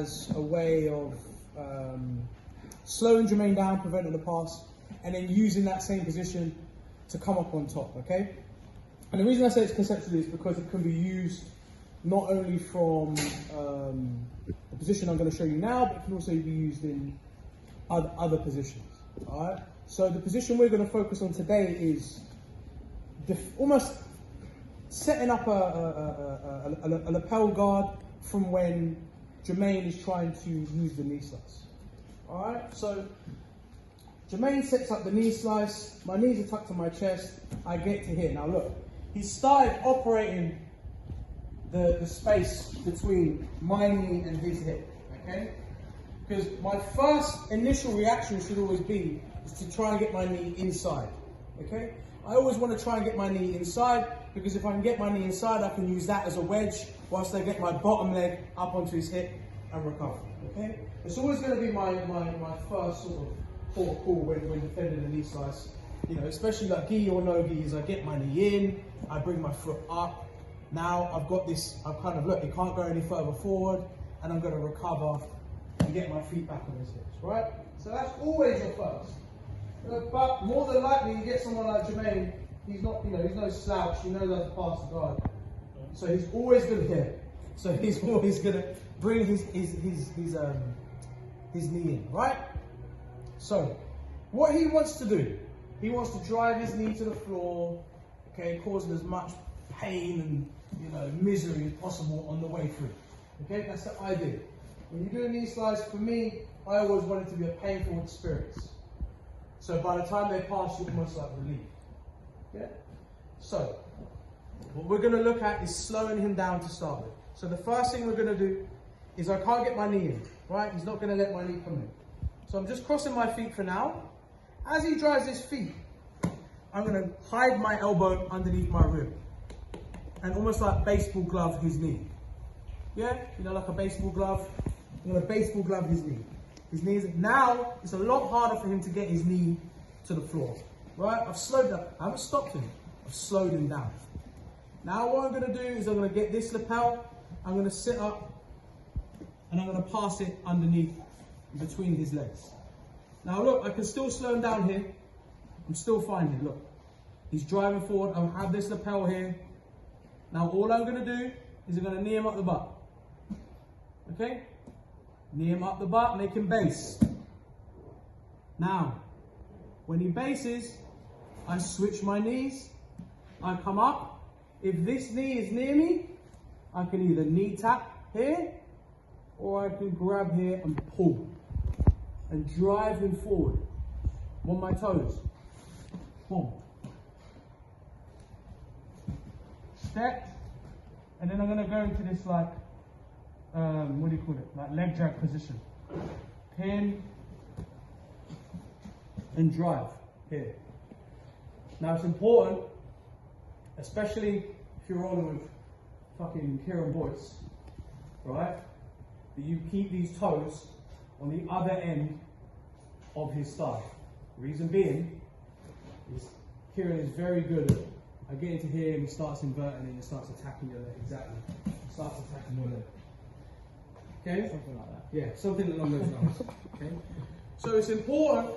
as a way of slowing Jermaine down, preventing the pass, and then using that same position to come up on top, okay? And the reason I say it's conceptually is because it can be used not only from the position I'm going to show you now, but it can also be used in other positions, all right? So the position we're going to focus on today is almost setting up a lapel guard from when Jermaine is trying to use the knee slice. All right, so Jermaine sets up the knee slice, my knees are tucked to my chest, I get to here. Now look, he started operating the space between my knee and his hip, okay? Because my first initial reaction should always be is to try and get my knee inside, okay? I always want to try and get my knee inside, because if I can get my knee inside, I can use that as a wedge whilst I get my bottom leg up onto his hip and recover, okay? It's always going to be my first sort of port call when defending a knee slice. You know, especially like gi or no gi, is I get my knee in, I bring my foot up. Now I've got this, I've kind of, look, it can't go any further forward, and I'm going to recover and get my feet back on his hips, right? So that's always your first. But more than likely, you get someone like Jermaine, he's not, you know, he's no slouch, he knows how to pass the guard. So he's always going to hit. So he's always going to bring his knee in, right? So what he wants to do, he wants to drive his knee to the floor, okay, causing as much pain and, you know, misery as possible on the way through. Okay, that's the idea. When you do a knee slice, for me, I always want it to be a painful experience. So by the time they pass, you're almost like relief. Okay? So what we're going to look at is slowing him down to start with. So the first thing we're going to do is I can't get my knee in, right? He's not going to let my knee come in. So I'm just crossing my feet for now. As he drives his feet, I'm going to hide my elbow underneath my rib and almost like baseball glove his knee. Yeah, you know, like a baseball glove. I'm going to baseball glove his knee. His knees. Now it's a lot harder for him to get his knee to the floor. Right? I've slowed down. I haven't stopped him. I've slowed him down. Now what I'm going to do is I'm going to get this lapel. I'm going to sit up and I'm going to pass it underneath between his legs. Now look, I can still slow him down here. I'm still fine here. Look, he's driving forward. I'll have this lapel here. Now all I'm going to do is I'm going to knee him up the butt. Okay? Knee him up the butt, make him base. Now, when he bases, I switch my knees. I come up. If this knee is near me, I can either knee tap here, or I can grab here and pull and drive him forward on my toes. Boom. Step, and then I'm going to go into this like, what do you call it? Like leg drag position. Pin and drive here. Now it's important, especially if you're rolling with fucking Kieran Boyce, right? That you keep these toes on the other end of his thigh. Reason being is Kieran is very good at, I get into here and he starts inverting and he starts attacking your leg. Exactly. He starts attacking your leg. Okay? Something like that. Yeah, something along those lines. Okay? So it's important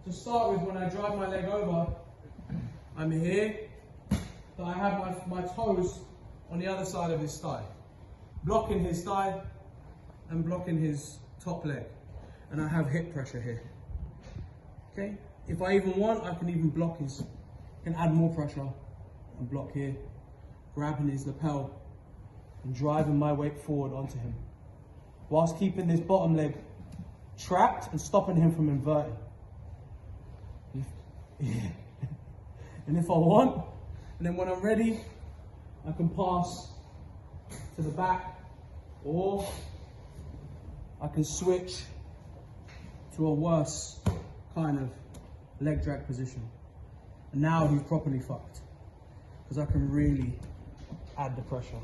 to start with when I drive my leg over, I'm here, but I have my toes on the other side of his thigh, blocking his thigh and blocking his top leg. And I have hip pressure here. Okay? If I even want, I can even block his, can add more pressure and block here, grabbing his lapel and driving my weight forward onto him, whilst keeping this bottom leg trapped and stopping him from inverting. And if I want, and then when I'm ready, I can pass to the back, or I can switch to a worse kind of leg drag position. And now he's properly fucked, because I can really add the pressure.